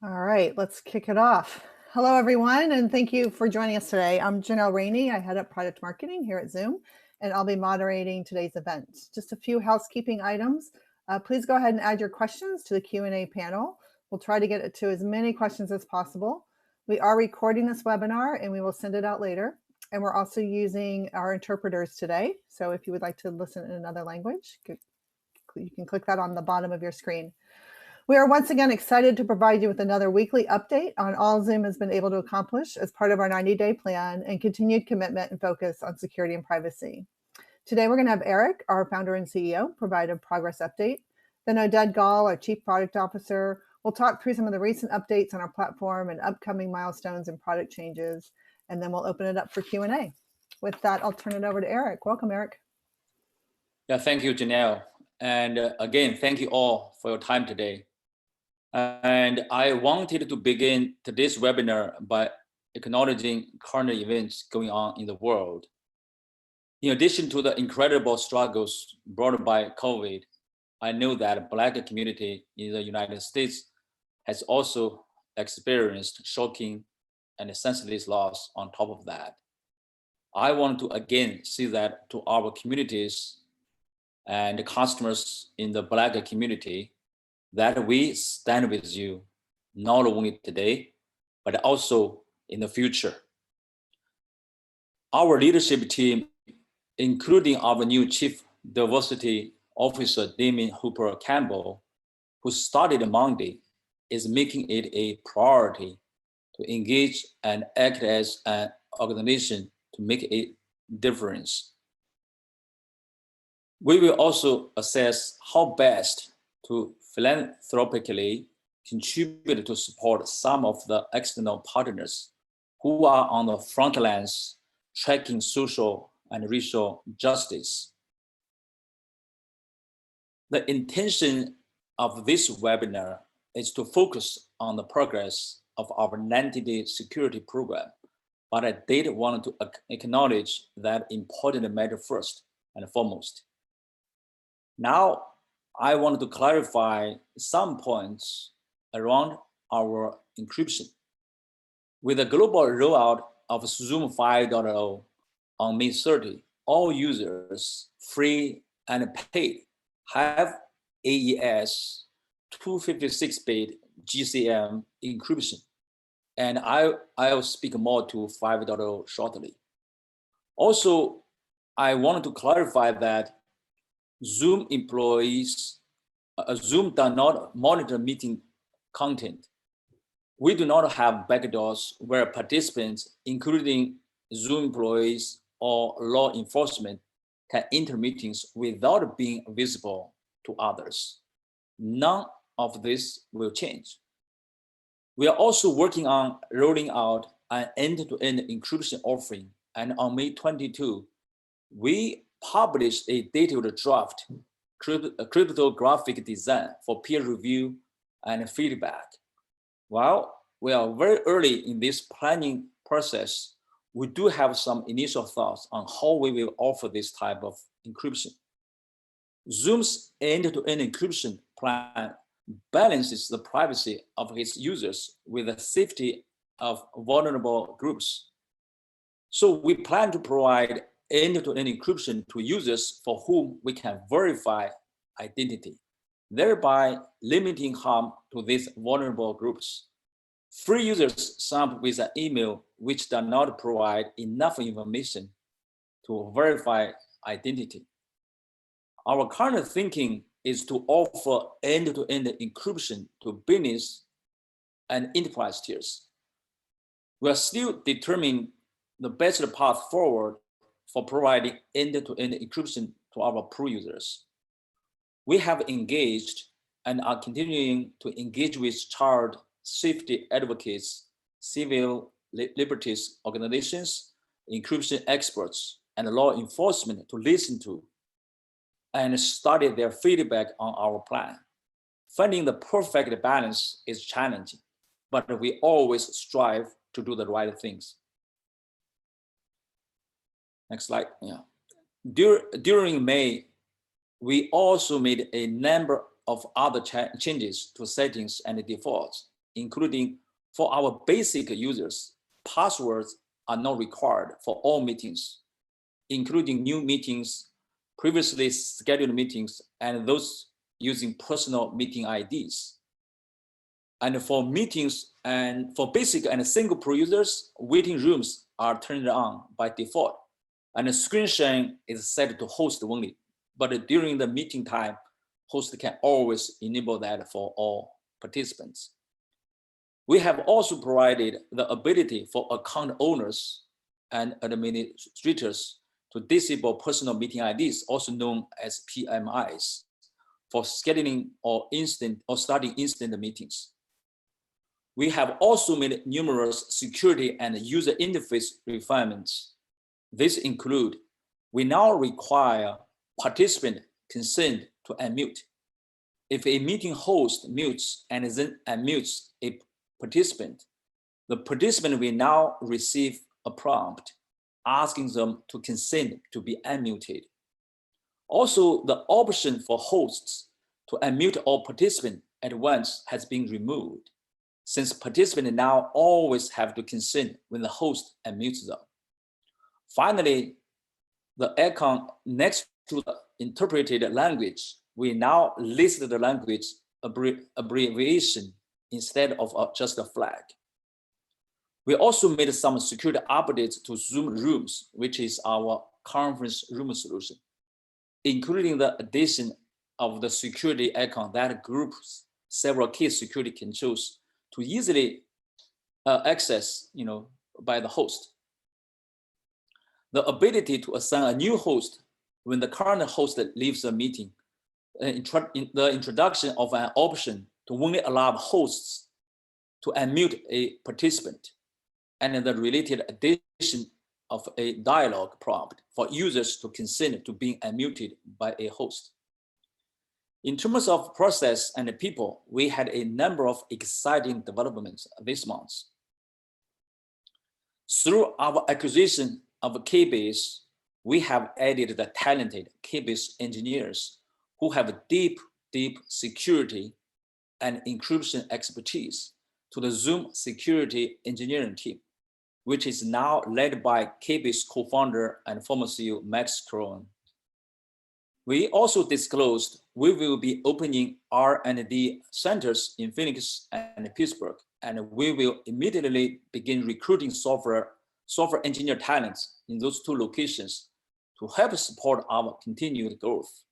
All right, let's kick it off. Hello, everyone, and thank you for joining us today. I'm Janelle Rainey. I head up product marketing here at Zoom, and I'll be moderating today's event. Just a few housekeeping items. Please go ahead and add your questions to the Q&A panel. We'll try to get to as many questions as possible. We are recording this webinar, and we will send it out later. And we're also using our interpreters today. So if you would like to listen in another language, you can click that on the bottom of your screen. We are once again excited to provide you with another weekly update on all Zoom has been able to accomplish as part of our 90-day plan and continued commitment and focus on security and privacy. Today, we're going to have Eric, our founder and CEO, provide a progress update. Then Oded, our Chief Product Officer, will talk through some of the recent updates on our platform and upcoming milestones and product changes. And then we'll open it up for Q&A. With that, I'll turn it over to Eric. Welcome, Eric. Yeah, thank you, Janelle. And again, thank you all for your time today. And I wanted to begin today's webinar by acknowledging current events going on in the world. In addition to the incredible struggles brought by COVID, I know that the Black community in the United States has also experienced shocking and senseless loss on top of that. I want to again say that to our communities and customers in the Black community, that we stand with you, not only today, but also in the future. Our leadership team, including our new Chief Diversity Officer, Damien Hooper Campbell, who started Monday, is making it a priority to engage and act as an organization to make a difference. We will also assess how best to philanthropically contribute to support some of the external partners who are on the front lines tracking social and racial justice. The intention of this webinar is to focus on the progress of our 90-day security program, but I did want to acknowledge that important matter first and foremost. Now, I want to clarify some points around our encryption. With the global rollout of Zoom 5.0 on May 30, all users, free and paid, have AES 256-bit GCM encryption, and I'll speak more to 5.0 shortly. Also, I wanted to clarify that Zoom employees, Zoom does not monitor meeting content. We do not have backdoors where participants, including Zoom employees or law enforcement, can enter meetings without being visible to others. None of this will change. We are also working on rolling out an end-to-end encryption offering, and on May 22, we published a detailed draft cryptographic design for peer review and feedback. While we are very early in this planning process, we do have some initial thoughts on how we will offer this type of encryption. Zoom's end-to-end encryption plan balances the privacy of its users with the safety of vulnerable groups. So we plan to provide end-to-end encryption to users for whom we can verify identity, thereby limiting harm to these vulnerable groups. Free users sign up with an email which does not provide enough information to verify identity. Our current thinking is to offer end-to-end encryption to business and enterprise tiers. We are still determining the best path forward for providing end-to-end encryption to our pro users. We have engaged and are continuing to engage with child safety advocates, civil liberties organizations, encryption experts, and law enforcement to listen to and study their feedback on our plan. Finding the perfect balance is challenging, but we always strive to do the right things. Next slide. Yeah. During May, we also made a number of other changes to settings and defaults including for our basic users, passwords are not required for all meetings, including new meetings, previously scheduled meetings, and those using personal meeting IDs. And for meetings and for basic and single pro users, waiting rooms are turned on by default, and the screen sharing is set to host only. But during the meeting time, host can always enable that for all participants. We have also provided the ability for account owners and administrators to disable personal meeting IDs, also known as PMIs, for scheduling or starting instant meetings. We have also made numerous security and user interface refinements. These include, we now require participant consent to unmute. If a meeting host mutes and then unmutes a participant, the participant will now receive a prompt asking them to consent to be unmuted. Also, the option for hosts to unmute all participants at once has been removed, since participants now always have to consent when the host unmutes them. Finally, the icon next to the interpreted language, we now list the language abbreviation instead of just a flag. We also made some security updates to Zoom Rooms, which is our conference room solution, including the addition of the security icon that groups several key security controls to easily access by the host. The ability to assign a new host when the current host leaves the meeting, the introduction of an option to only allow hosts to unmute a participant, and the related addition of a dialogue prompt for users to consent to being unmuted by a host. In terms of process and people, we had a number of exciting developments this month. Through our acquisition of Keybase, we have added the talented Keybase engineers who have deep security and encryption expertise to the Zoom security engineering team, which is now led by Keybase co-founder and former CEO Max Krohn. We also disclosed we will be opening R&D centers in Phoenix and Pittsburgh, and we will immediately begin recruiting software engineer talents in those two locations to help support our continued growth.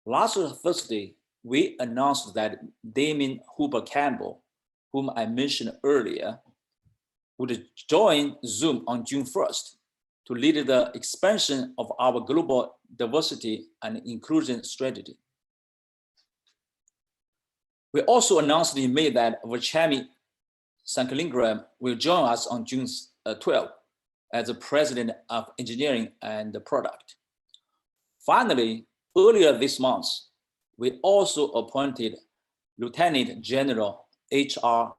Last Thursday, we announced that Damien Hooper Campbell, whom I mentioned earlier, would join Zoom on June 1st to lead the expansion of our global diversity and inclusion strategy. We also announced in May that Vachami Sankalingram will join us on June 12th as the President of Engineering and Product. Finally, earlier this month, we also appointed Lieutenant General H.R.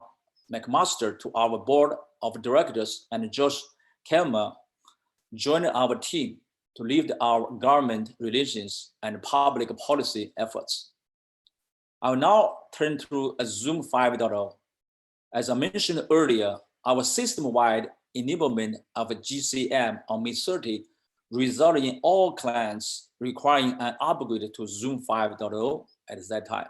McMaster to our board of directors, and Josh Kelmer joined our team to lead our government relations and public policy efforts. I will now turn to Zoom 5.0. As I mentioned earlier, our system-wide enablement of GCM on May 30 resulted in all clients requiring an upgrade to Zoom 5.0 at that time.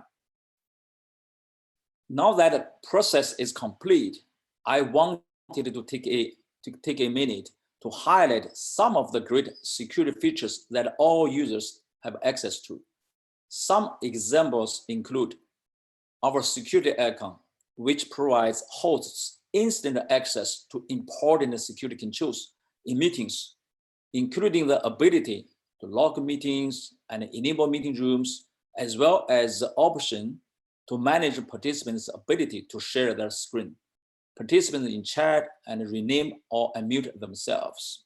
Now that the process is complete, I wanted to take a minute to highlight some of the great security features that all users have access to. Some examples include our security icon, which provides hosts instant access to important security controls in meetings, including the ability to log meetings and enable meeting rooms, as well as the option to manage participants' ability to share their screen, participants in chat, and rename or unmute themselves.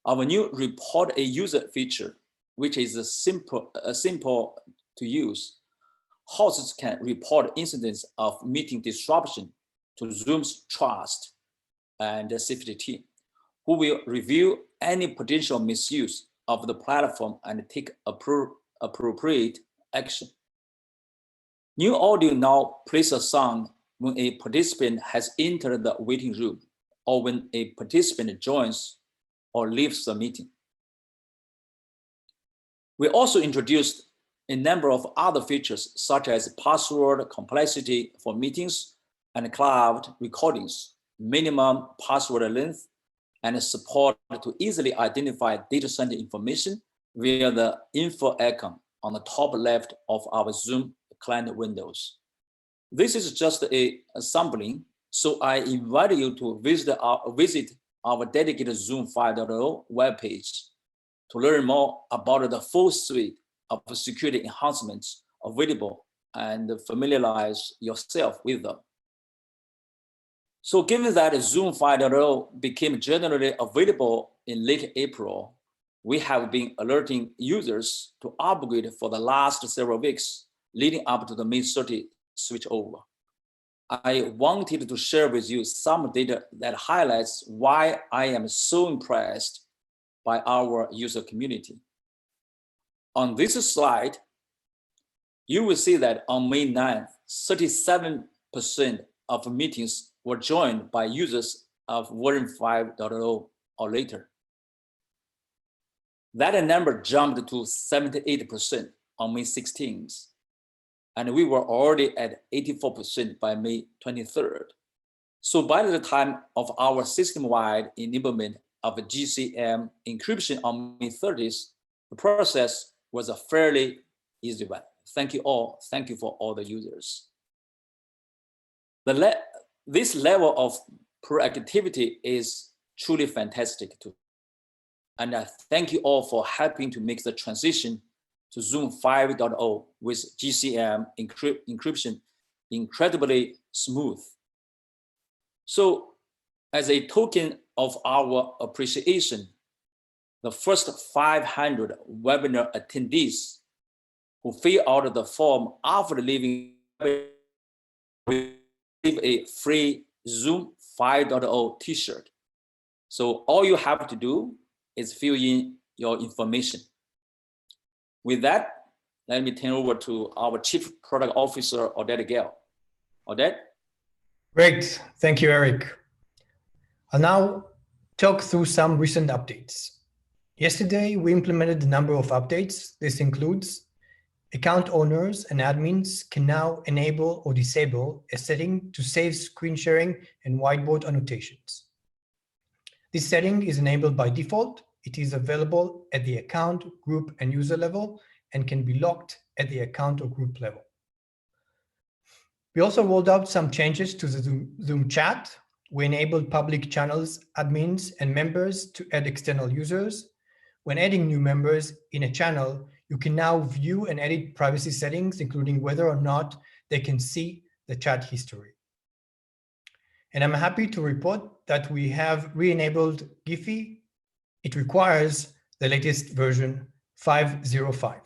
Our new report a user feature, which is simple to use. Hosts can report incidents of meeting disruption to Zoom's trust and safety team, who will review any potential misuse of the platform and take appropriate action. New audio now plays a sound when a participant has entered the waiting room or when a participant joins or leaves the meeting. We also introduced a number of other features such as password complexity for meetings and cloud recordings, minimum password length, and support to easily identify data center information via the info icon on the top left of our Zoom client windows. This is just a sampling, so I invite you to visit our dedicated Zoom 5.0 webpage to learn more about the full suite of security enhancements available and familiarize yourself with them. So given that Zoom 5.0 became generally available in late April, we have been alerting users to upgrade for the last several weeks leading up to the May 30 switchover. I wanted to share with you some data that highlights why I am so impressed by our user community. On this slide, you will see that on May 9th, 37% of meetings were joined by users of version 5.0 or later. That number jumped to 78% on May 16th, and we were already at 84% by May 23rd. So by the time of our system-wide enablement of GCM encryption on May 30th, the process was a fairly easy one. Thank you all. Thank you for all the users. This level of proactivity is truly fantastic too. And I thank you all for helping to make the transition to Zoom 5.0 with GCM encryption incredibly smooth. So as a token of our appreciation, the first 500 webinar attendees who fill out the form after leaving will receive a free Zoom 5.0 t-shirt. So all you have to do is fill in your information. With that, let me turn over to our Chief Product Officer, Oded Gale. Oded? Great, thank you, Eric. I'll now talk through some recent updates. Yesterday, we implemented a number of updates. This includes account owners and admins can now enable or disable a setting to save screen sharing and whiteboard annotations. This setting is enabled by default. It is available at the account, group, and user level and can be locked at the account or group level. We also rolled out some changes to the Zoom chat. We enabled public channels, admins, and members to add external users. When adding new members in a channel, you can now view and edit privacy settings, including whether or not they can see the chat history. And I'm happy to report that we have re-enabled Giphy. It requires the latest version 5.05.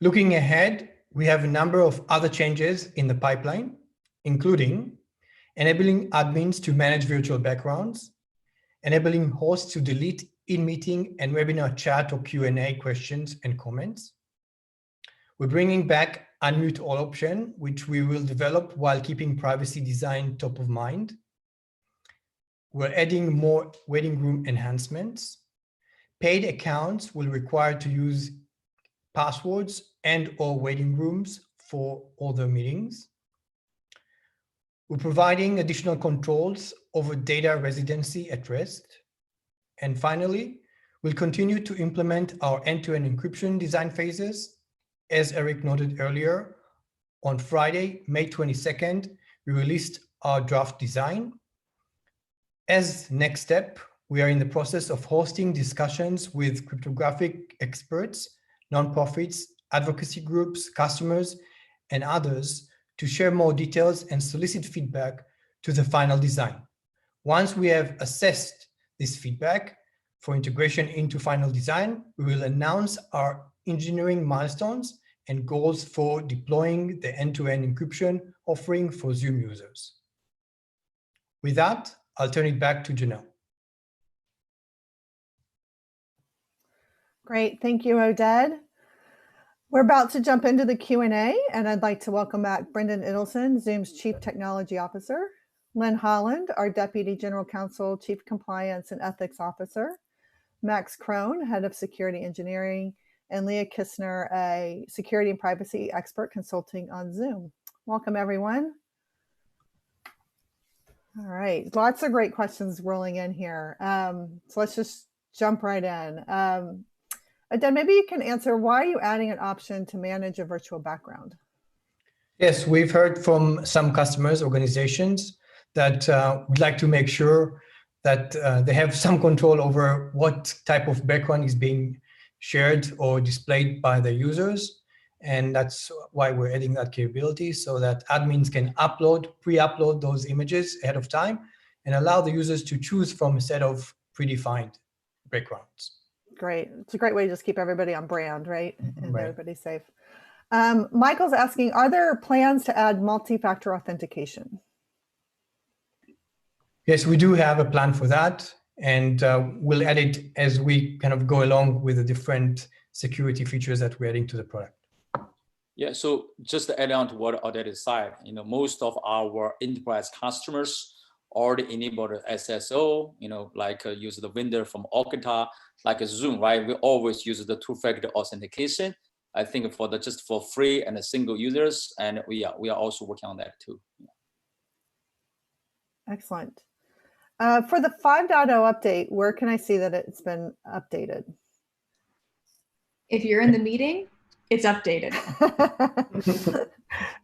Looking ahead, we have a number of other changes in the pipeline, including enabling admins to manage virtual backgrounds, enabling hosts to delete in-meeting and webinar chat or Q&A questions and comments. We're bringing back unmute all option, which we will develop while keeping privacy design top of mind. We're adding more waiting room enhancements. Paid accounts will require to use passwords and/or waiting rooms for all their meetings. We're providing additional controls over data residency at rest. And finally, we'll continue to implement our end-to-end encryption design phases. As Eric noted earlier, on Friday, May 22nd, we released our draft design. As next step, we are in the process of hosting discussions with cryptographic experts, nonprofits, advocacy groups, customers, and others to share more details and solicit feedback to the final design. Once we have assessed this feedback for integration into final design, we will announce our engineering milestones and goals for deploying the end-to-end encryption offering for Zoom users. With that, I'll turn it back to Janelle. Great, thank you, Oded. We're about to jump into the Q&A, and I'd like to welcome back Brendan Idelson, Zoom's Chief Technology Officer, Lynn Holland, our Deputy General Counsel, Chief Compliance and Ethics Officer, Max Krohn, Head of Security Engineering, and Leah Kistner, a Security and Privacy Expert consulting on Zoom. Welcome, everyone. All right, lots of great questions rolling in here. So let's just jump right in. Oded, maybe you can answer, why are you adding an option to manage a virtual background? Yes, we've heard from some customers, organizations, that would like to make sure that they have some control over what type of background is being shared or displayed by the users. And that's why we're adding that capability, so that admins can pre-upload those images ahead of time and allow the users to choose from a set of predefined backgrounds. Great. It's a great way to just keep everybody on brand, right? And Right. everybody safe. Michael's asking, are there plans to add multi-factor authentication? Yes, we do have a plan for that, and we'll add it as we kind of go along with the different security features that we're adding to the product. Yeah, so just to add on to what Oded said, most of our enterprise customers already enabled SSO, like use the vendor from Okta, like Zoom, right? We always use the two-factor authentication. I think just for free and single users, and we are also working on that too. Excellent. For the 5.0 update, where can I see that it's been updated? If you're in the meeting, it's updated.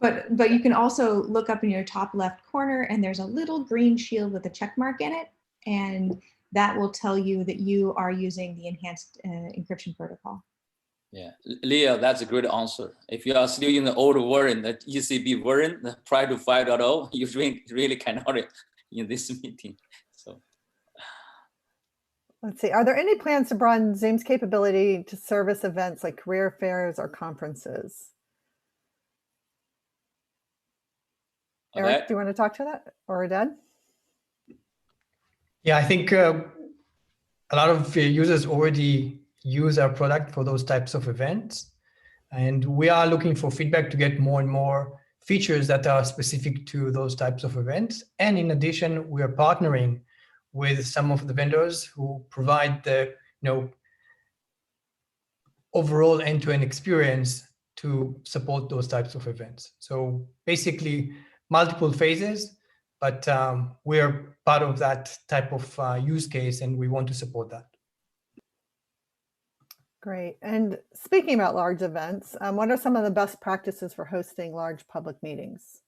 But you can also look up in your top left corner, and there's a little green shield with a check mark in it, and that will tell you that you are using the enhanced encryption protocol. Yeah, Leah, that's a great answer. If you are still in the old version, the ECB version, prior to 5.0, you really cannot in this meeting. So let's see, are there any plans to broaden Zoom's capability to service events like career fairs or conferences? Eric, do you want to talk to that, or Oded? Yeah, I think a lot of users already use our product for those types of events. And we are looking for feedback to get more and more features that are specific to those types of events. And in addition, we are partnering with some of the vendors who provide the overall end-to-end experience to support those types of events. So basically multiple phases, but we're part of that type of use case, and we want to support that. Great. And speaking about large events, what are some of the best practices for hosting large public meetings?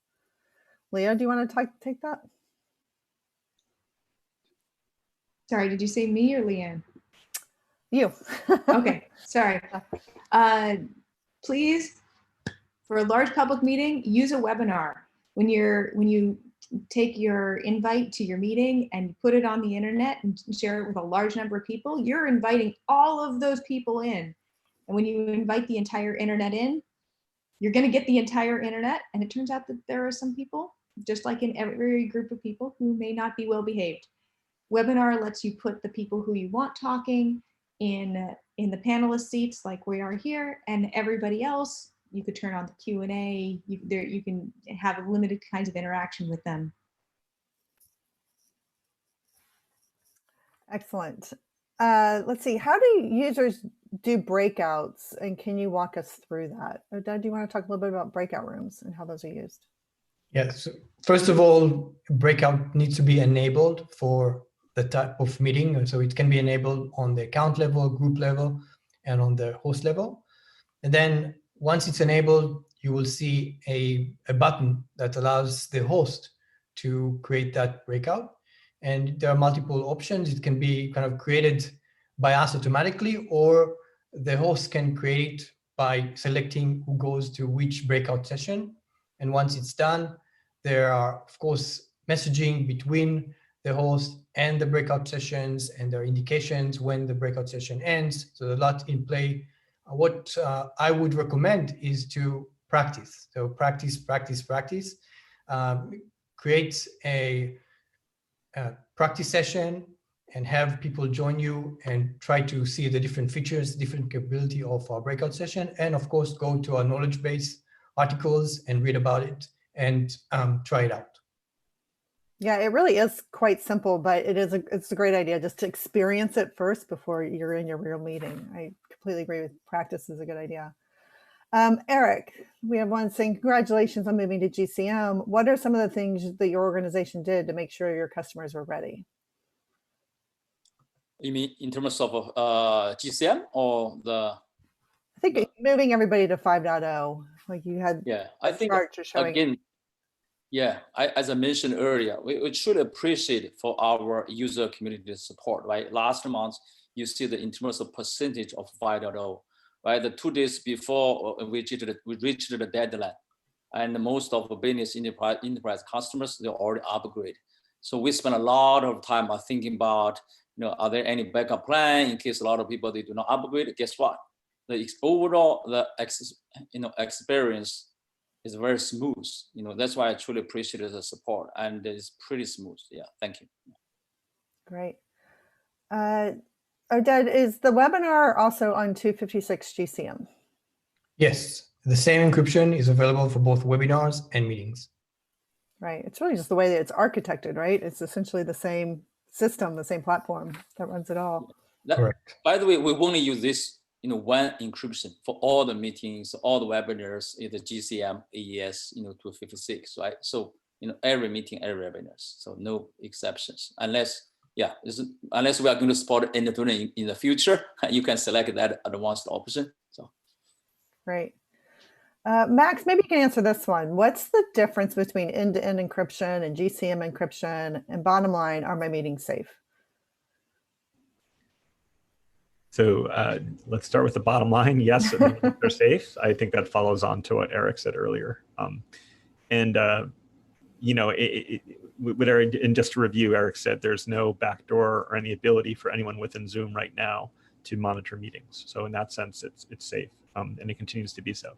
Leah, do you want to take that? Sorry, did you say me or Leanne? You. Okay, sorry. Please, for a large public meeting, use a webinar. When you take your invite to your meeting and put it on the internet and share it with a large number of people, you're inviting all of those people in. And when you invite the entire internet in, you're going to get the entire internet. And it turns out that there are some people, just like in every group of people, who may not be well behaved. Webinar lets you put the people who you want talking in the panelist seats like we are here, and everybody else, you could turn on the Q&A. You can have limited kinds of interaction with them. Excellent. Let's see, how do users do breakouts, and can you walk us through that? Oded, do you want to talk a little bit about breakout rooms and how those are used? Yes. First of all, breakout needs to be enabled for the type of meeting. So it can be enabled on the account level, group level, and on the host level. And then once it's enabled, you will see a button that allows the host to create that breakout. And there are multiple options. It can be kind of created by us automatically, or the host can create it by selecting who goes to which breakout session. And once it's done, there are, of course, messaging between the host and the breakout sessions, and there are indications when the breakout session ends. So a lot in play. What I would recommend is to practice. So practice. Create a practice session and have people join you and try to see the different features, different capability of our breakout session. And of course, go to our knowledge base articles and read about it and try it out. Yeah, it really is quite simple, but it's a great idea just to experience it first before you're in your real meeting. I completely agree with practice is a good idea. Eric, we have one saying, congratulations on moving to GCM. What are some of the things that your organization did to make sure your customers were ready? You mean in terms of GCM or the? I think moving everybody to 5.0, like you had. Yeah, I think showing. Again, yeah, as I mentioned earlier, we should appreciate for our user community support, right? Last month, you see the in terms of percentage of 5.0, right? The 2 days before we reached the deadline, and most of the business enterprise customers, they already upgrade. So we spend a lot of time thinking about, are there any backup plan in case a lot of people, they do not upgrade? Guess what? The overall experience is very smooth. That's why I truly appreciate the support, and it's pretty smooth. Yeah, thank you. Great. Oded, is the webinar also on 256 GCM? Yes, the same encryption is available for both webinars and meetings. Right. It's really just the way that it's architected, right? It's essentially the same system, the same platform that runs it all. Correct. By the way, we only use this, one encryption for all the meetings, all the webinars, the GCM, AES, 256, right? So, every meeting, every webinars. So no exceptions, unless we are going to support end-to-end in the future, you can select that advanced option. So. Great. Max, maybe you can answer this one. What's the difference between end-to-end encryption and GCM encryption? And bottom line, are my meetings safe? So let's start with the bottom line. Yes, they're safe. I think that follows on to what Eric said earlier. And just to review, Eric said there's no backdoor or any ability for anyone within Zoom right now to monitor meetings. So in that sense, it's safe, and it continues to be so.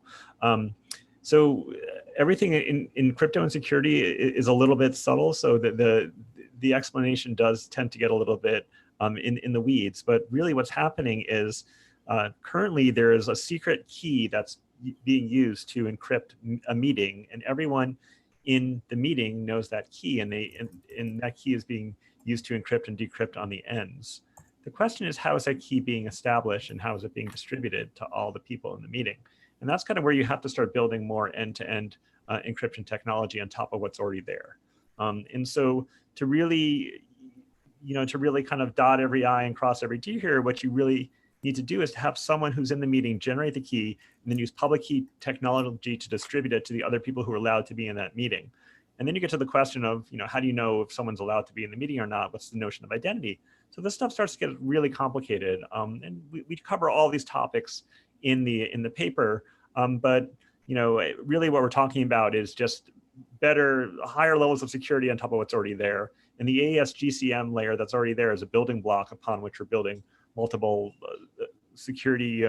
So everything in crypto and security is a little bit subtle. So the explanation does tend to get a little bit in the weeds. But really what's happening is currently there is a secret key that's being used to encrypt a meeting, and everyone in the meeting knows that key, and that key is being used to encrypt and decrypt on the ends. The question is, how is that key being established and how is it being distributed to all the people in the meeting? And that's kind of where you have to start building more end-to-end encryption technology on top of what's already there. And so to really kind of dot every I and cross every T here, what you really need to do is to have someone who's in the meeting generate the key and then use public key technology to distribute it to the other people who are allowed to be in that meeting. And then you get to the question of, how do you know if someone's allowed to be in the meeting or not? What's the notion of identity? So this stuff starts to get really complicated. And we cover all these topics in the paper, but really what we're talking about is just higher levels of security on top of what's already there. And the AES GCM layer that's already there is a building block upon which we're building multiple security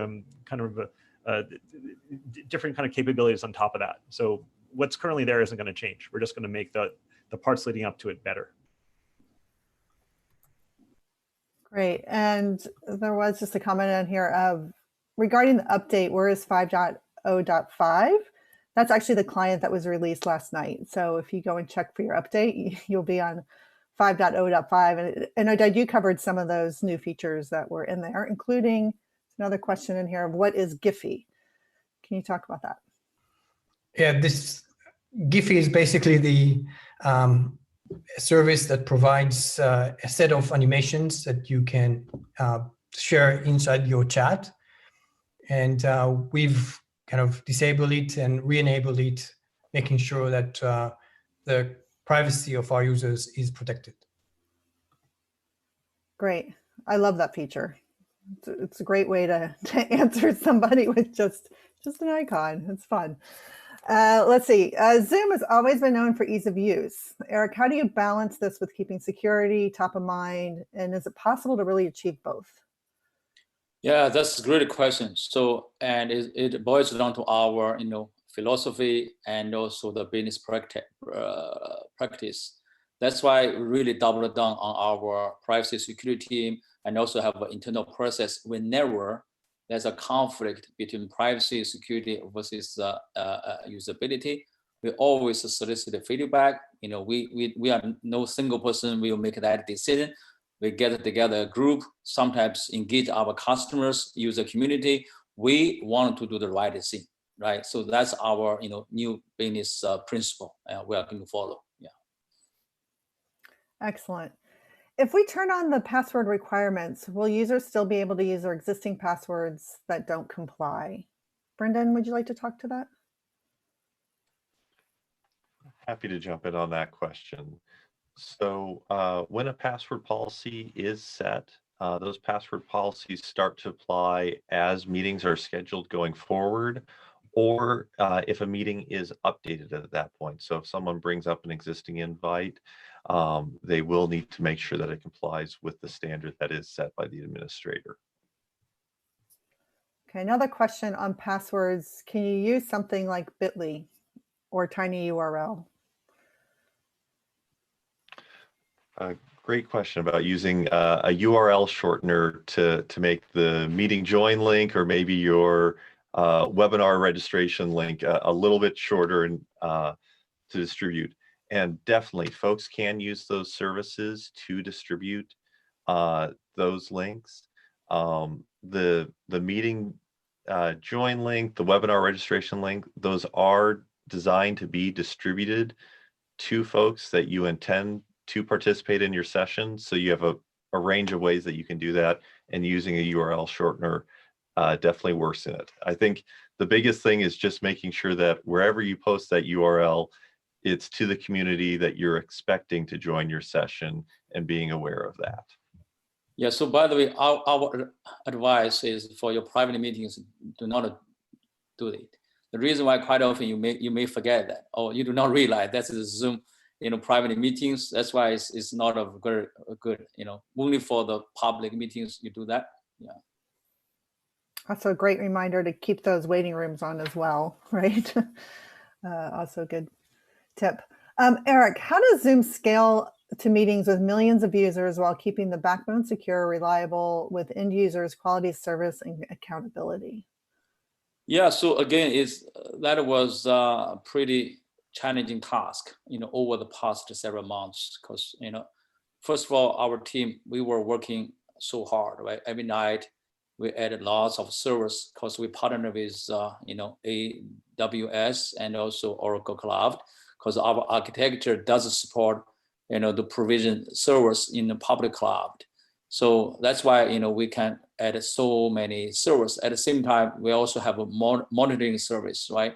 different kind of capabilities on top of that. So what's currently there isn't going to change. We're just going to make the parts leading up to it better. Great. And there was just a comment on here of regarding the update, where is 5.0.5? That's actually the client that was released last night. So if you go and check for your update, you'll be on 5.0.5. And Oded, you covered some of those new features that were in there, including another question in here of what is Giphy? Can you talk about that? Yeah, this Giphy is basically the service that provides a set of animations that you can share inside your chat. And we've kind of disabled it and re-enabled it, making sure that the privacy of our users is protected. Great. I love that feature. It's a great way to answer somebody with just an icon. It's fun. Let's see. Zoom has always been known for ease of use. Eric, how do you balance this with keeping security top of mind? And is it possible to really achieve both? Yeah, that's a great question. So, and it boils down to our, philosophy and also the business practice. That's why we really double down on our privacy security team and also have an internal process whenever there's a conflict between privacy security versus usability. We always solicit feedback. You know, we are no single person will make that decision. We get together a group, sometimes engage our customers, user community. We want to do the right thing, right? So that's our new business principle, and we are going to follow. Yeah. Excellent. If we turn on the password requirements, will users still be able to use their existing passwords that don't comply? Brendan, would you like to talk to that? Happy to jump in on that question. So when a password policy is set, those password policies start to apply as meetings are scheduled going forward, or if a meeting is updated at that point. So if someone brings up an existing invite, they will need to make sure that it complies with the standard that is set by the administrator. Okay, another question on passwords. Can you use something like bit.ly or TinyURL? Great question about using a URL shortener to make the meeting join link or maybe your webinar registration link a little bit shorter and to distribute. And definitely, folks can use those services to distribute those links. The meeting join link, the webinar registration link, those are designed to be distributed to folks that you intend to participate in your session. So you have a range of ways that you can do that, and using a URL shortener definitely works in it. I think the biggest thing is just making sure that wherever you post that URL, it's to the community that you're expecting to join your session and being aware of that. Yeah, so by the way, our advice is for your private meetings, do not do it. The reason why quite often you may forget that, or you do not realize that's the Zoom private meetings. That's why it's not a good, only for the public meetings you do that. Yeah. Also a great reminder to keep those waiting rooms on as well, right? Also good tip. Eric, how does Zoom scale to meetings with millions of users while keeping the backbone secure, reliable, with end users, quality of service, and accountability? Yeah, so again, that was a pretty challenging task, over the past several months, because, first of all, our team, we were working so hard, right? Every night we added lots of servers because we partnered with, AWS and also Oracle Cloud, because our architecture does support, the provision servers in the public cloud. So that's why, we can add so many servers. At the same time, we also have a monitoring service, right?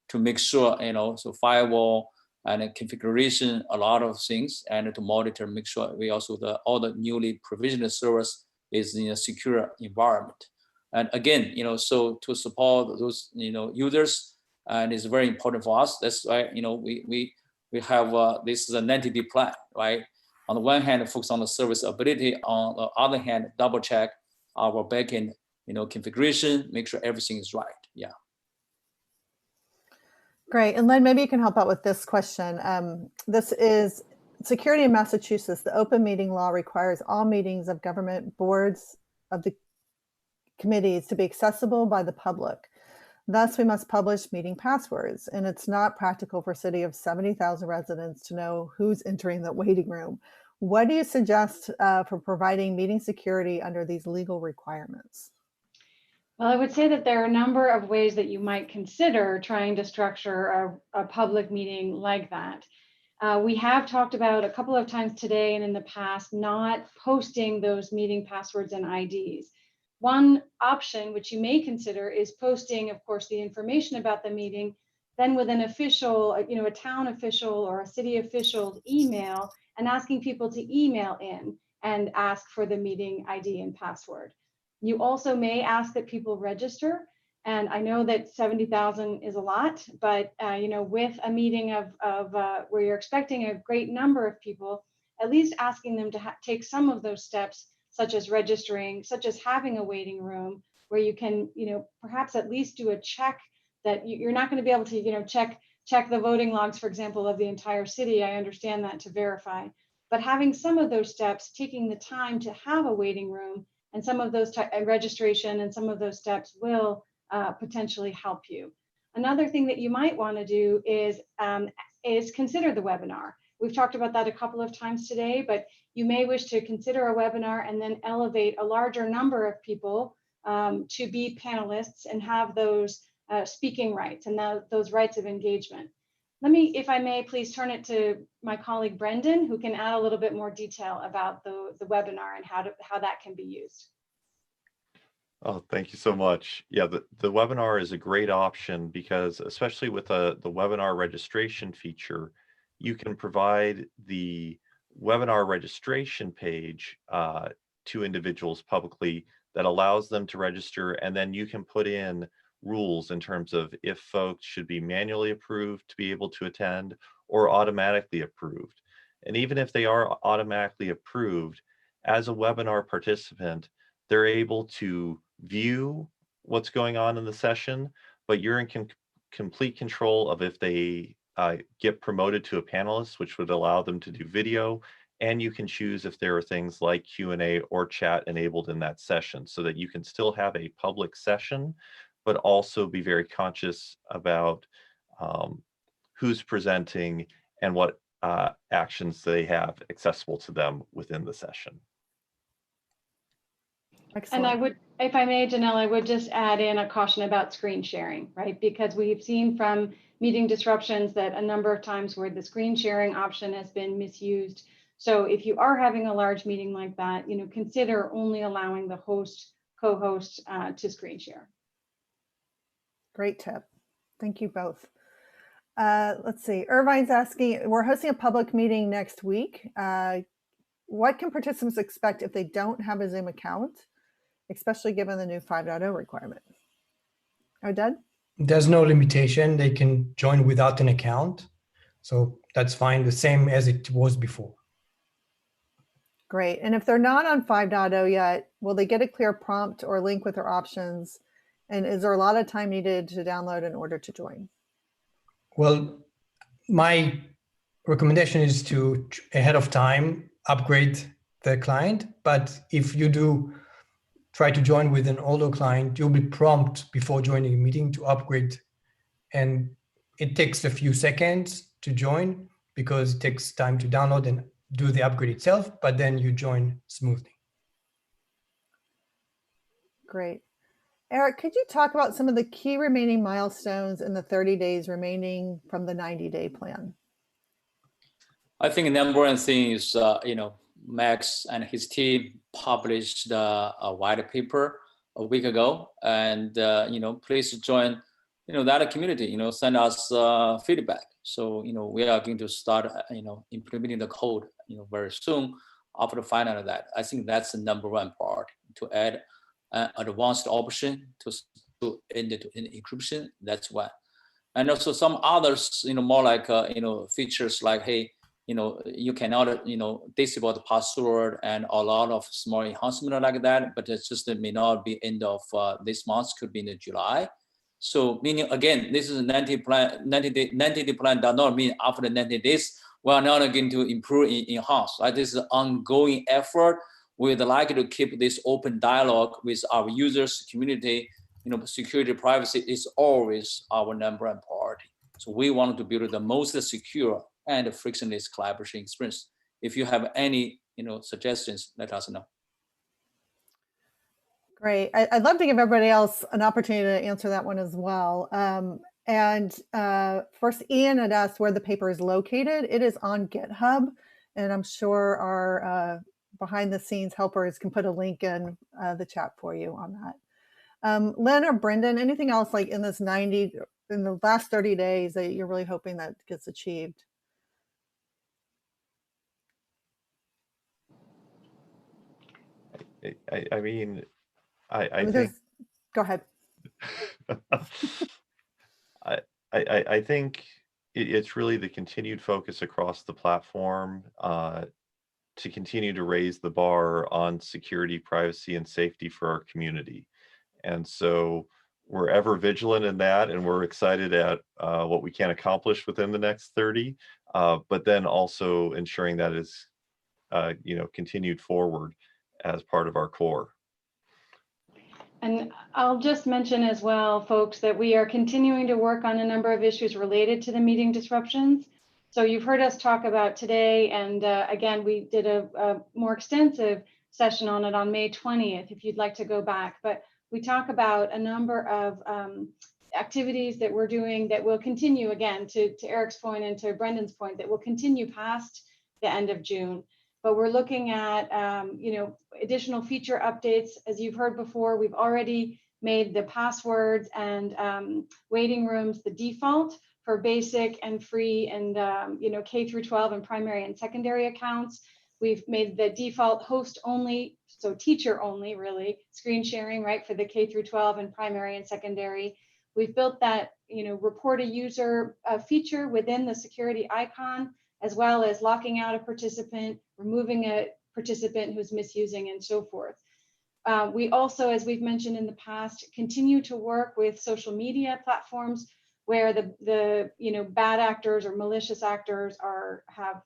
To make sure, so firewall and configuration, a lot of things, and to monitor, make sure we also, all the newly provisioned servers is in a secure environment. And again, so to support those, users, and it's very important for us. That's why, we have, this is an entity plan, right? On the one hand, focus on the service ability. On the other hand, double check our backend, configuration, make sure everything is right. Yeah. Great. And Len, maybe you can help out with this question. This is security in Massachusetts. The open meeting law requires all meetings of government boards of the committees to be accessible by the public. Thus, we must publish meeting passwords, and it's not practical for a city of 70,000 residents to know who's entering the waiting room. What do you suggest for providing meeting security under these legal requirements? Well, I would say that there are a number of ways that you might consider trying to structure a public meeting like that. We have talked about a couple of times today and in the past not posting those meeting passwords and IDs. One option which you may consider is posting, of course, the information about the meeting, then with an official, a town official or a city official's email, and asking people to email in and ask for the meeting ID and password. You also may ask that people register. And I know that 70,000 is a lot, but with a meeting of where you're expecting a great number of people, at least asking them to take some of those steps, such as registering, such as having a waiting room where you can, perhaps at least do a check that you're not going to be able to, check check the voting logs, for example, of the entire city. I understand that to verify. But having some of those steps, taking the time to have a waiting room, and some of those registration and some of those steps will potentially help you. Another thing that you might want to do is consider the webinar. We've talked about that a couple of times today, but you may wish to consider a webinar and then elevate a larger number of people to be panelists and have those speaking rights and those rights of engagement. Let me, if I may, please turn it to my colleague Brendan, who can add a little bit more detail about the webinar and how that can be used. Oh, thank you so much. Yeah, the webinar is a great option because especially with the webinar registration feature, you can provide the webinar registration page to individuals publicly that allows them to register, and then you can put in rules in terms of if folks should be manually approved to be able to attend or automatically approved. And even if they are automatically approved, as a webinar participant, they're able to view what's going on in the session, but you're in complete control of if they get promoted to a panelist, which would allow them to do video, and you can choose if there are things like Q&A or chat enabled in that session so that you can still have a public session, but also be very conscious about who's presenting and what actions they have accessible to them within the session. Excellent. And I would, if I may, Janelle, I would just add in a caution about screen sharing, right? Because we've seen from meeting disruptions that a number of times where the screen sharing option has been misused. So if you are having a large meeting like that, consider only allowing the host, co-host to screen share. Great tip. Thank you both. Let's see. Irvine's asking, we're hosting a public meeting next week. What can participants expect if they don't have a Zoom account, especially given the new 5.0 requirement? Oded? There's no limitation. They can join without an account. So that's fine, the same as it was before. Great. And if they're not on 5.0 yet, will they get a clear prompt or link with their options? And is there a lot of time needed to download in order to join? Well, my recommendation is to, ahead of time, upgrade the client. But if you do try to join with an older client, you'll be prompted before joining a meeting to upgrade. And it takes a few seconds to join because it takes time to download and do the upgrade itself, but then you join smoothly. Great. Eric, could you talk about some of the key remaining milestones in the 30 days remaining from the 90-day plan? I think the number one thing is, Max and his team published a white paper a week ago, and please join, that community. Send us feedback. So we are going to start, implementing the code, very soon after finding out that. I think that's the number one part, to add advanced option to end-to-end encryption. That's one, and also some others, more like features like, hey, you cannot, disable the password and a lot of small enhancement like that, but it's just, it may not be end of this month, could be in July. So meaning, again, this is a 90 day plan does not mean after the 90 days, we are not going to improve enhance, right? This is an ongoing effort. We'd like to keep this open dialogue with our users, community. Security, privacy is always our number one priority. So we want to build the most secure and frictionless collaboration experience. If you have any, suggestions, let us know. Great. I'd love to give everybody else an opportunity to answer that one as well. First, Ian had asked where the paper is located. It is on GitHub, and I'm sure our behind the scenes helpers can put a link in the chat for you on that. Lynn or Brendan, anything else like in the last 30 days that you're really hoping that gets achieved? I mean, I think. Go ahead. I think it's really the continued focus across the platform to continue to raise the bar on security, privacy, and safety for our community. And so we're ever vigilant in that, and we're excited at what we can accomplish within the next 30, but then also ensuring that is continued forward as part of our core. And I'll just mention as well, folks, that we are continuing to work on a number of issues related to the meeting disruptions. So you've heard us talk about today, and again, we did a more extensive session on it on May 20th, if you'd like to go back. But we talk about a number of activities that we're doing that will continue, again, to Eric's point and to Brendan's point, that will continue past the end of June. But we're looking at additional feature updates. As you've heard before, we've already made the passwords and waiting rooms the default for basic and free and K through 12 and primary and secondary accounts. We've made the default host only, so teacher only, really, screen sharing, right, for the K through 12 and primary and secondary. We've built that report a user feature within the security icon, as well as locking out a participant, removing a participant who's misusing, and so forth. We also, as we've mentioned in the past, continue to work with social media platforms where the bad actors or malicious actors have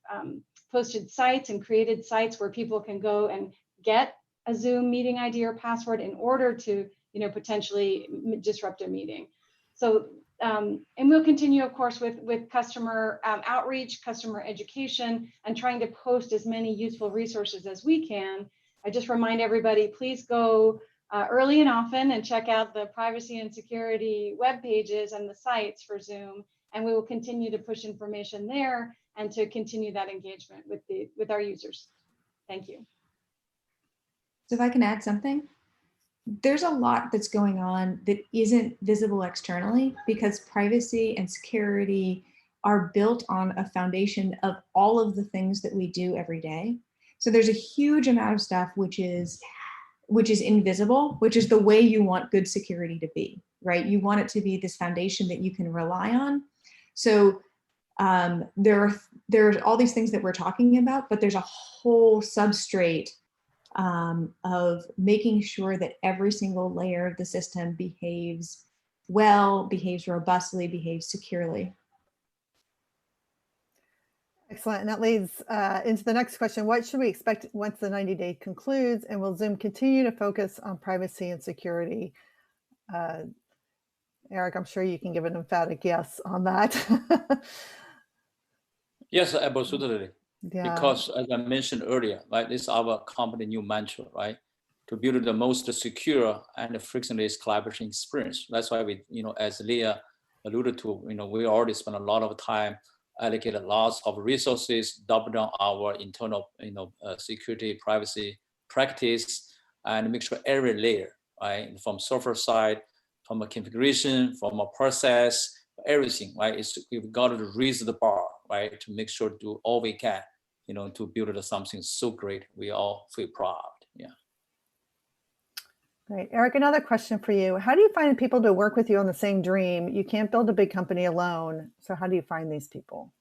posted sites and created sites where people can go and get a Zoom meeting ID or password in order to potentially disrupt a meeting. So and we'll continue, of course, with customer outreach, customer education, and trying to post as many useful resources as we can. I just remind everybody, please go early and often and check out the privacy and security web pages and the sites for Zoom, and we will continue to push information there and to continue that engagement with our users. Thank you. So if I can add something, there's a lot that's going on that isn't visible externally because privacy and security are built on a foundation of all of the things that we do every day. So there's a huge amount of stuff which is invisible, which is the way you want good security to be, right? You want it to be this foundation that you can rely on. So there's all these things that we're talking about, but there's a whole substrate of making sure that every single layer of the system behaves well, behaves robustly, behaves securely. Excellent. And that leads into the next question. What should we expect once the 90-day concludes? And will Zoom continue to focus on privacy and security? Eric, I'm sure you can give an emphatic yes on that. Yes, absolutely. Yeah. Because as I mentioned earlier, right, this is our company new mantra, right? To build the most secure and frictionless collaboration experience. That's why we, as Leah alluded to, we already spent a lot of time, allocated lots of resources, double down our internal, security, privacy practice, and make sure every layer, right, from software side, from a configuration, from a process, everything, right? We've got to raise the bar, right, to make sure to do all we can, to build something so great we all feel proud. Yeah. Great. Eric, another question for you. How do you find people to work with you on the same dream? You can't build a big company alone. So how do you find these people?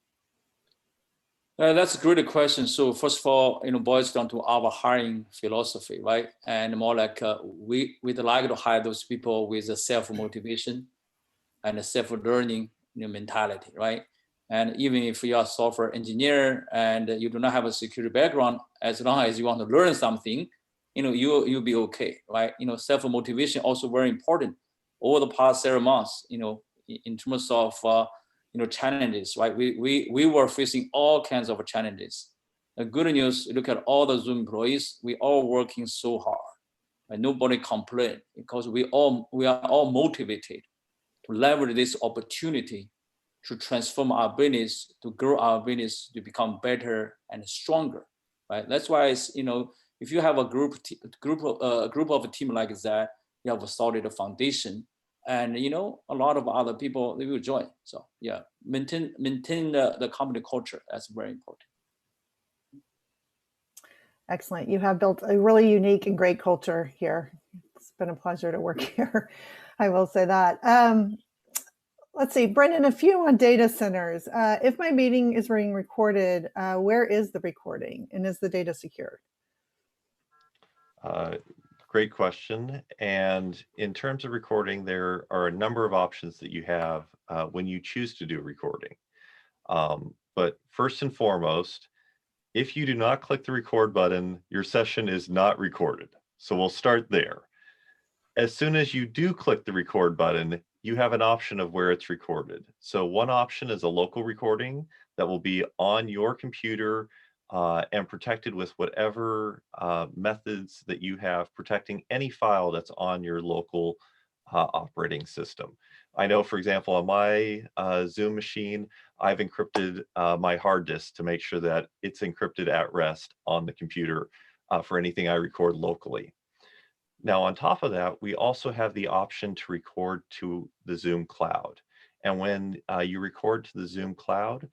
That's a great question. So first of all, boils down to our hiring philosophy, right? And more like we'd like to hire those people with a self-motivation and a self-learning mentality, right? And even if you are a software engineer and you do not have a security background, as long as you want to learn something, you'll be okay, right? Self-motivation also very important. Over the past several months, in terms of challenges, right? We were facing all kinds of challenges. The good news, look at all the Zoom employees, we all working so hard, and nobody complained because we are all motivated to leverage this opportunity to transform our business, to grow our business, to become better and stronger, right? That's why it's, if you have a group of a team like that, you have a solid foundation, and a lot of other people, they will join. So yeah, maintain the company culture. That's very important. Excellent. You have built a really unique and great culture here. It's been a pleasure to work here. I will say that. Let's see, Brendan, a few on data centers. If my meeting is being recorded, where is the recording and is the data secured? Great question. And in terms of recording, there are a number of options that you have when you choose to do recording. But first and foremost, if you do not click the record button, your session is not recorded. So we'll start there. As soon as you do click the record button, you have an option of where it's recorded. So one option is a local recording that will be on your computer and protected with whatever methods that you have protecting any file that's on your local operating system. I know, for example, on my Zoom machine, I've encrypted my hard disk to make sure that it's encrypted at rest on the computer for anything I record locally. Now, on top of that, we also have the option to record to the Zoom cloud. And when you record to the Zoom cloud,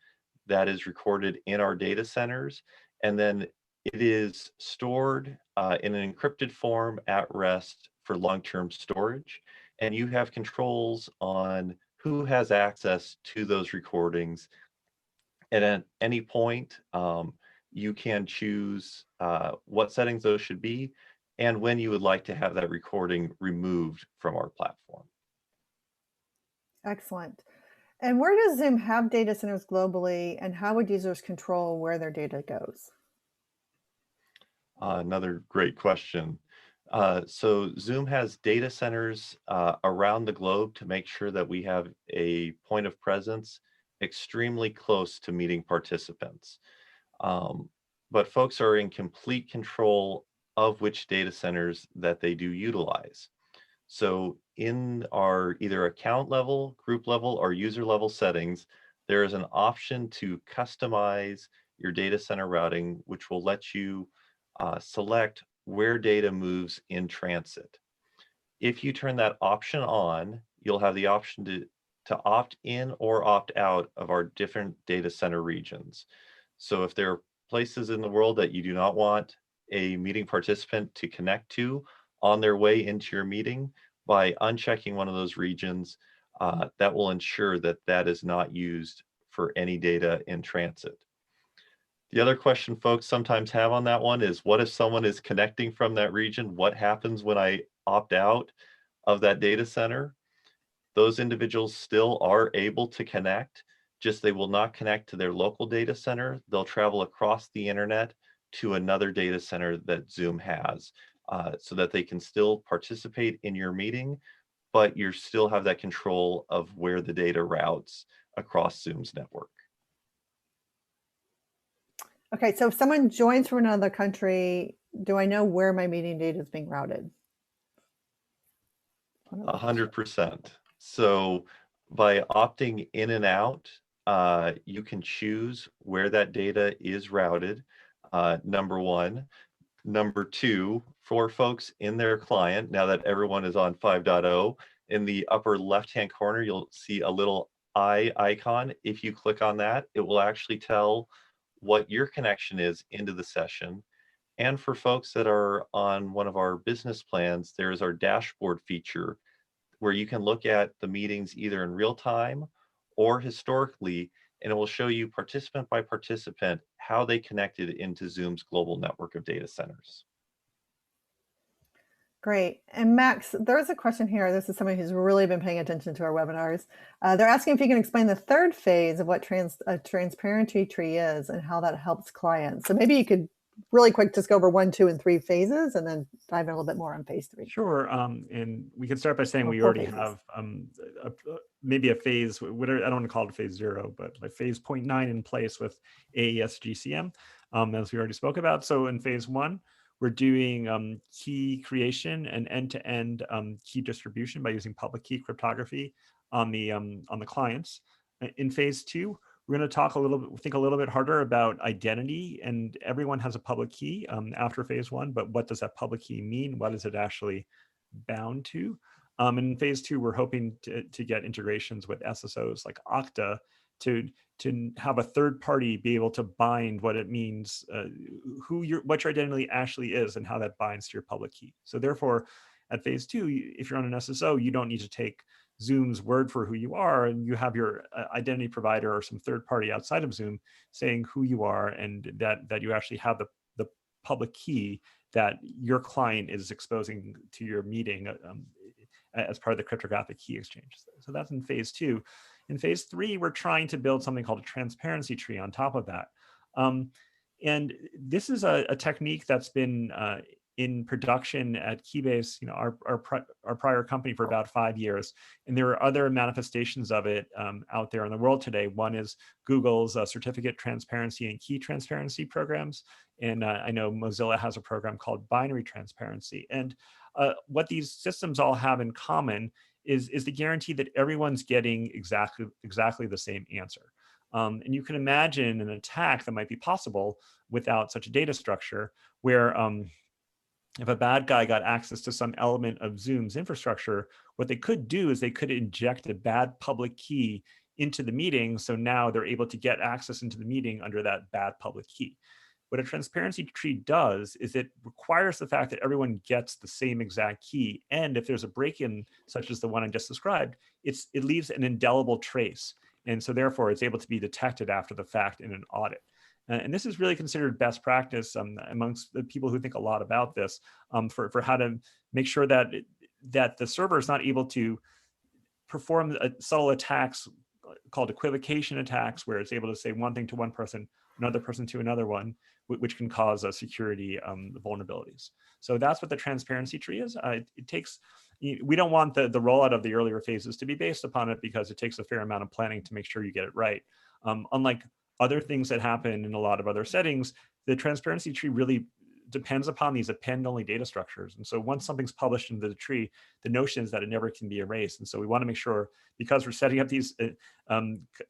that is recorded in our data centers, and then it is stored in an encrypted form at rest for long-term storage. And you have controls on who has access to those recordings. And at any point, you can choose what settings those should be and when you would like to have that recording removed from our platform. Excellent. And where does Zoom have data centers globally, and how would users control where their data goes? Another great question. So Zoom has data centers around the globe to make sure that we have a point of presence extremely close to meeting participants. But folks are in complete control of which data centers that they do utilize. So in our either account level, group level, or user level settings, there is an option to customize your data center routing, which will let you select where data moves in transit. If you turn that option on, you'll have the option to opt in or opt out of our different data center regions. So if there are places in the world that you do not want a meeting participant to connect to on their way into your meeting, by unchecking one of those regions, that will ensure that that is not used for any data in transit. The other question folks sometimes have on that one is, what if someone is connecting from that region? What happens when I opt out of that data center? Those individuals still are able to connect, just they will not connect to their local data center. They'll travel across the internet to another data center that Zoom has, so that they can still participate in your meeting, but you still have that control of where the data routes across Zoom's network. Okay, so if someone joins from another country, do I know where my meeting data is being routed? 100%. So by opting in and out, you can choose where that data is routed, number one. Number two, for folks in their client, now that everyone is on 5.0, in the upper left-hand corner, you'll see a little eye icon. If you click on that, it will actually tell what your connection is into the session. And for folks that are on one of our business plans, there's our dashboard feature where you can look at the meetings either in real time or historically, and it will show you participant by participant how they connected into Zoom's global network of data centers. Great. And Max, there's a question here. This is somebody who's really been paying attention to our webinars. They're asking if you can explain the third phase of what a transparency tree is and how that helps clients. So maybe you could really quick just go over 1, 2, and 3 phases and then dive in a little bit more on phase 3. Sure. And we can start by saying we 4 already phases. have maybe a phase, whatever, I don't want to call it phase 0, but like phase 0.9 in place with AES GCM, as we already spoke about. So in phase 1, we're doing key creation and end-to-end key distribution by using public key cryptography on the clients. In phase 2, we're going to think a little bit harder about identity, and everyone has a public key after phase 1, but what does that public key mean? What is it actually bound to? And in phase 2, we're hoping to get integrations with SSOs like Okta to have a third party be able to bind what it means, what your identity actually is and how that binds to your public key. So therefore, at phase 2, if you're on an SSO, you don't need to take Zoom's word for who you are, and you have your identity provider or some third party outside of Zoom saying who you are and that you actually have the public key that your client is exposing to your meeting as part of the cryptographic key exchange. So that's in phase 2. In phase 3, we're trying to build something called a transparency tree on top of that. And this is a technique that's been in production at Keybase, our prior company, for about 5 years. And there are other manifestations of it out there in the world today. One is Google's certificate transparency and key transparency programs. And I know Mozilla has a program called binary transparency. And what these systems all have in common is the guarantee that everyone's getting exactly the same answer. And you can imagine an attack that might be possible without such a data structure, where if a bad guy got access to some element of Zoom's infrastructure, what they could do is they could inject a bad public key into the meeting. So now they're able to get access into the meeting under that bad public key. What a transparency tree does is it requires the fact that everyone gets the same exact key. And if there's a break-in, such as the one I just described, it leaves an indelible trace. And so therefore, it's able to be detected after the fact in an audit. And this is really considered best practice amongst the people who think a lot about this for how to make sure that the server is not able to perform subtle attacks called equivocation attacks, where it's able to say one thing to one person, another person to another one, which can cause security vulnerabilities. So that's what the transparency tree is. It takes, we don't want the rollout of the earlier phases to be based upon it, because it takes a fair amount of planning to make sure you get it right. Unlike other things that happen in a lot of other settings, the transparency tree really depends upon these append-only data structures. And so once something's published into the tree, the notion is that it never can be erased. And so we want to make sure, because we're setting up these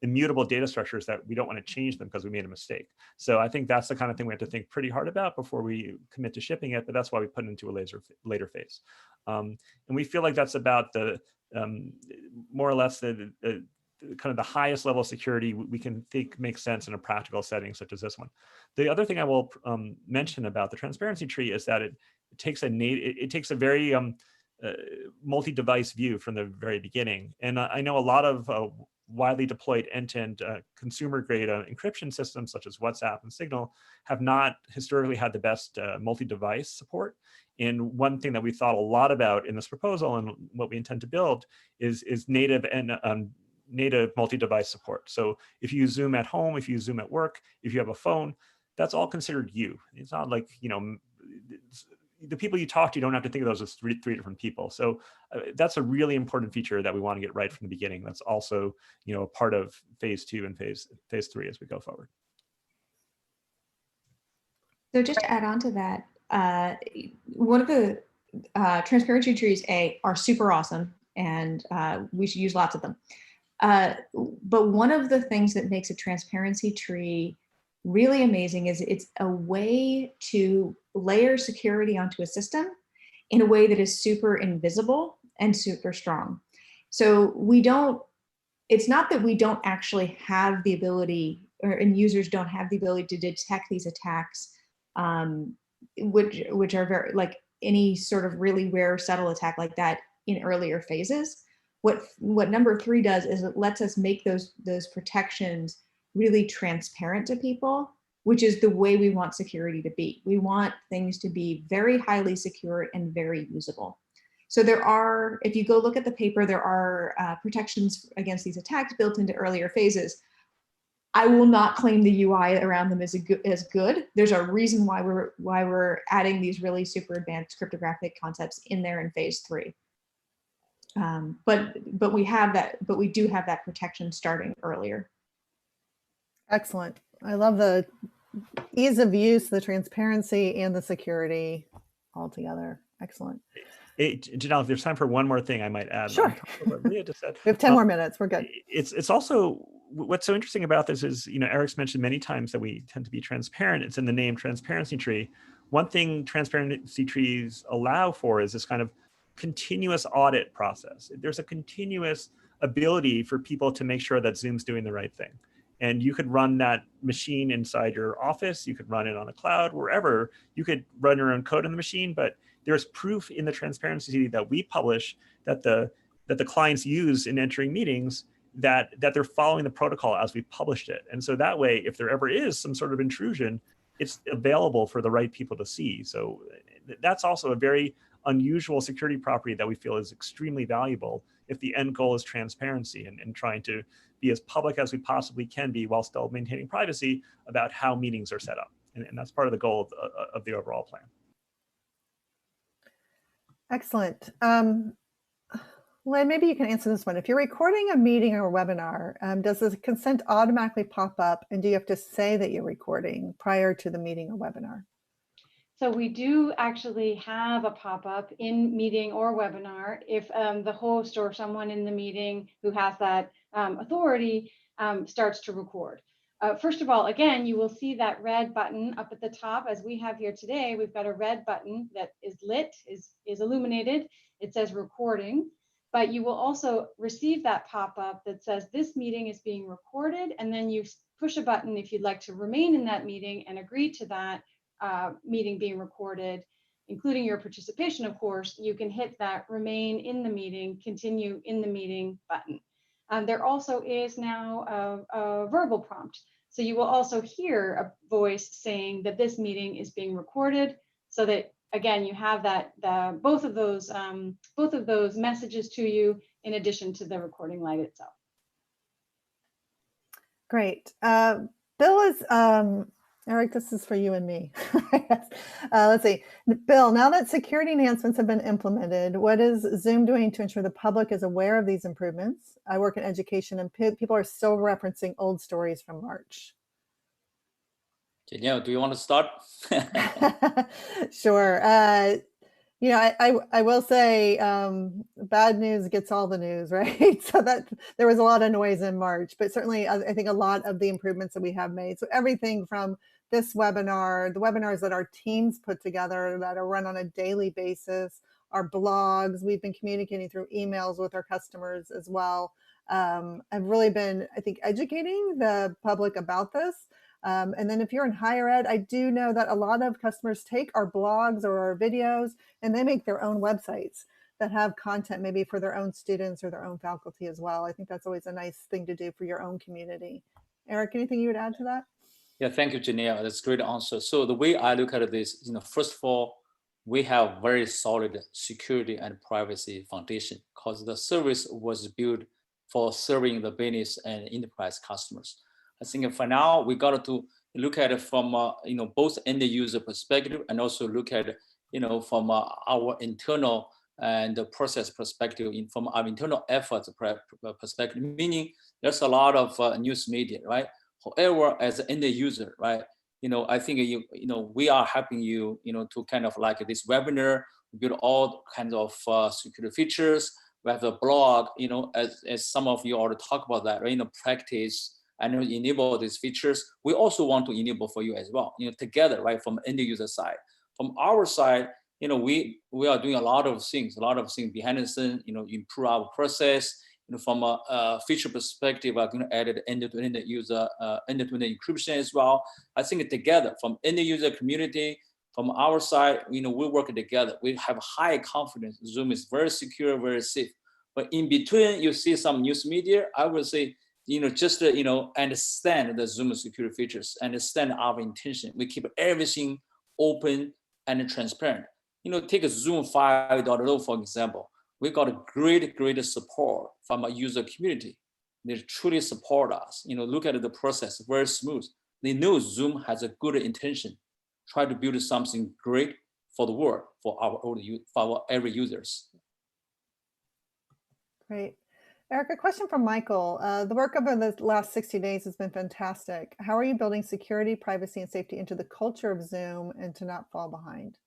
immutable data structures, that we don't want to change them because we made a mistake. So I think that's the kind of thing we have to think pretty hard about before we commit to shipping it, but that's why we put it into a later phase. And we feel like that's about the more or less the kind of the highest level of security we can think makes sense in a practical setting such as this one. The other thing I will mention about the transparency tree is that it takes a very multi-device view from the very beginning. And I know a lot of widely deployed end-to-end consumer-grade encryption systems such as WhatsApp and Signal have not historically had the best multi-device support. And one thing that we thought a lot about in this proposal and what we intend to build is native and native multi-device support. So if you Zoom at home, if you Zoom at work, if you have a phone, that's all considered you. It's not like, the people you talk to, you don't have to think of those as three different people. So that's a really important feature that we want to get right from the beginning. That's also, a part of phase 2 and phase 3 as we go forward. So just to add on to that, one of the transparency trees are super awesome, and we should use lots of them. But one of the things that makes a transparency tree really amazing is it's a way to layer security onto a system in a way that is super invisible and super strong. So it's not that we don't actually have the ability, and users don't have the ability to detect these attacks, which are very, like any sort of really rare subtle attack like that in earlier phases. What number 3 does is it lets us make those protections really transparent to people, which is the way we want security to be. We want things to be very highly secure and very usable. So if you go look at the paper, there are protections against these attacks built into earlier phases. I will not claim the UI around them as good. There's a reason why we're adding these really super advanced cryptographic concepts in there in phase 3. But we have that, but we do have that protection starting earlier. Excellent. I love the ease of use, the transparency, and the security all together. Excellent. Hey, Janelle, if there's time for one more thing, I might add. Sure. What Leah just said. We have 10 more minutes. We're good. It's also, what's so interesting about this is, Eric's mentioned many times that we tend to be transparent. It's in the name transparency tree. One thing transparency trees allow for is this kind of continuous audit process. There's a continuous ability for people to make sure that Zoom's doing the right thing. And you could run that machine inside your office. You could run it on the cloud, wherever. You could run your own code in the machine, but there's proof in the transparency that we publish that the clients use in entering meetings that they're following the protocol as we published it. And so that way, if there ever is some sort of intrusion, it's available for the right people to see. So that's also a very unusual security property that we feel is extremely valuable if the end goal is transparency and trying to be as public as we possibly can be while still maintaining privacy about how meetings are set up. And that's part of the goal of the overall plan. Excellent. Len, maybe you can answer this one. If you're recording a meeting or webinar, does the consent automatically pop up, and do you have to say that you're recording prior to the meeting or webinar? So we do actually have a pop-up in meeting or webinar if the host or someone in the meeting who has that authority starts to record. First of all, again, you will see that red button up at the top. As we have here today, we've got a red button that is lit, is illuminated. It says recording, but you will also receive that pop-up that says this meeting is being recorded, and then you push a button if you'd like to remain in that meeting and agree to that meeting being recorded, including your participation, of course. You can hit that remain in the meeting, continue in the meeting button. There also is now a verbal prompt. So you will also hear a voice saying that this meeting is being recorded, so that, again, you have that both of those messages to you in addition to the recording light itself. Great. Bill is, Eric, this is for you and me. Let's see. Bill, now that security enhancements have been implemented, what is Zoom doing to ensure the public is aware of these improvements? I work in education, and people are still referencing old stories from March. Janelle, do you want to start? Sure. You know, I will say bad news gets all the news, right? So that there was a lot of noise in March, but certainly I think a lot of the improvements that we have made. So everything from this webinar, the webinars that our teams put together that are run on a daily basis, our blogs, we've been communicating through emails with our customers as well. I've really been, I think, educating the public about this. And then if you're in higher ed, I do know that a lot of customers take our blogs or our videos and they make their own websites that have content maybe for their own students or their own faculty as well. I think that's always a nice thing to do for your own community. Eric, anything you would add to that? Yeah, thank you, Janelle. That's a great answer. So the way I look at this, first of all, we have very solid security and privacy foundation because the service was built for serving the business and enterprise customers. I think for now, we got to look at it from both end user perspective and also look at from our internal and the process perspective, from our internal efforts perspective. Meaning, there's a lot of news media, right? However, as an end user, right? I think we are helping you, to kind of like this webinar, build all kinds of security features. We have a blog, as some of you already talk about that, right? Practice and enable these features. We also want to enable for you as well, together, right? From end user side. From our side, we are doing a lot of things behind the scene, improve our process. From a feature perspective, I'm going to add end-to-end user, end-to-end encryption as well. I think together, from end user community, from our side, we work together. We have high confidence. Zoom is very secure, very safe. But in between, you see some news media. I would say, just understand the Zoom security features, understand our intention. We keep everything open and transparent. Take a Zoom 5.0, for example. We got a great support from a user community. They truly support us. Look at the process, very smooth. They know Zoom has a good intention, try to build something great for the world, for our every users. Great. Eric, a question from Michael. The work over the last 60 days has been fantastic. How are you building security, privacy, and safety into the culture of Zoom and to not fall behind?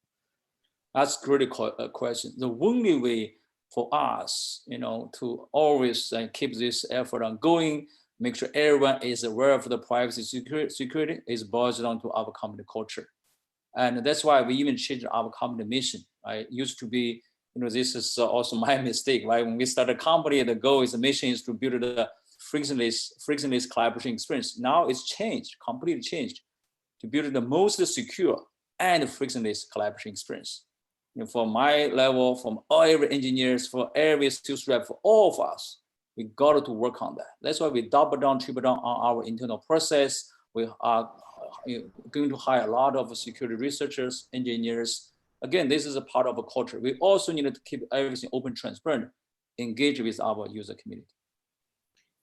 That's a great question. The only way for us, to always keep this effort ongoing, make sure everyone is aware of the privacy security is boils down to our company culture. And that's why we even changed our company mission, right? It used to be, this is also my mistake, right? When we started a company, the goal is the mission is to build a frictionless collaboration experience. Now it's changed, completely changed, to build the most secure and frictionless collaboration experience. From my level, from every engineers, for every sales rep, for all of us, we got to work on that. That's why we double down, triple down on our internal process. We are going to hire a lot of security researchers, engineers, Again, this is a part of a culture. We also need to keep everything open, transparent, engage with our user community.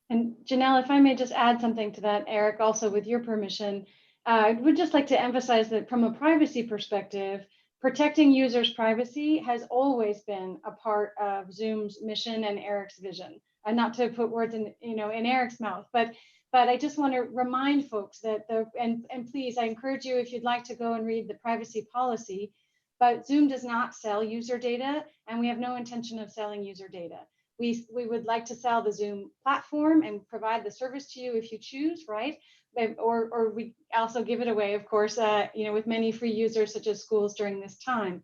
And Janelle, if I may just add something to that, Eric, also with your permission, I would just like to emphasize that from a privacy perspective, protecting users' privacy has always been a part of Zoom's mission and Eric's vision. And not to put words in, in Eric's mouth, but I just want to remind folks that and please, I encourage you, if you'd like to go and read the privacy policy, but Zoom does not sell user data, and we have no intention of selling user data. We would like to sell the Zoom platform and provide the service to you if you choose, right? Or we also give it away, of course, with many free users such as schools during this time.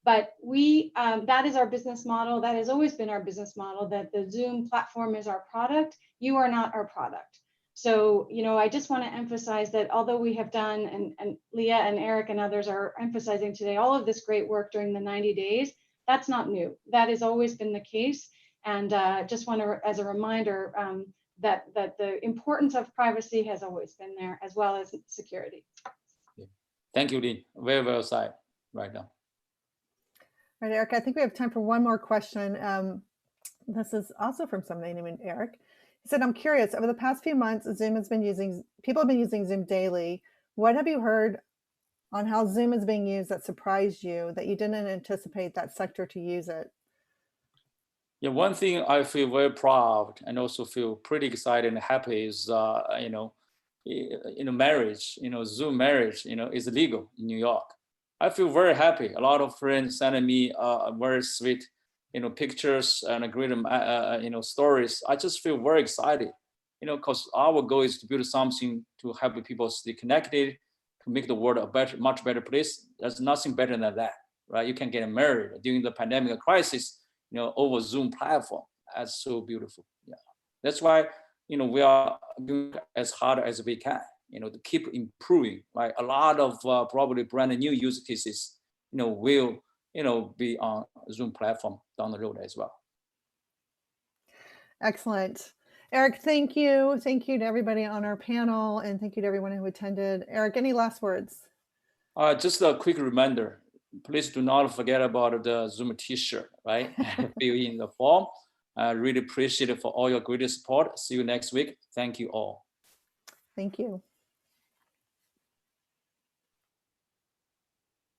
But that is our business model. That has always been our business model, that the Zoom platform is our product. You are not our product. So, I just want to emphasize that although we have done, and Leah and Eric and others are emphasizing today, all of this great work during the 90 days, that's not new. That has always been the case. And just want to, as a reminder, that the importance of privacy has always been there, as well as security. Thank you, Lynn. Very well said right now. All right, Eric, I think we have time for one more question. This is also from somebody named Eric. He said, I'm curious, over the past few months, people have been using Zoom daily. What have you heard on how Zoom is being used that surprised you, that you didn't anticipate that sector to use it? Yeah, one thing I feel very proud and also feel pretty excited and happy is, marriage, Zoom marriage, is legal in New York. I feel very happy. A lot of friends sending me very sweet, pictures and great, stories. I just feel very excited, because our goal is to build something to help people stay connected, to make the world a much better place. There's nothing better than that, right? You can get married during the pandemic crisis, over Zoom platform. That's so beautiful. Yeah, that's why we are doing as hard as we can, to keep improving. Right, a lot of probably brand new use cases, will be on Zoom platform down the road as well. Excellent. Eric, thank you. Thank you to everybody on our panel, and thank you to everyone who attended. Eric, any last words? Just a quick reminder. Please do not forget about the Zoom t-shirt, right? Fill in the form. I really appreciate it for all your great support. See you next week. Thank you all. Thank you.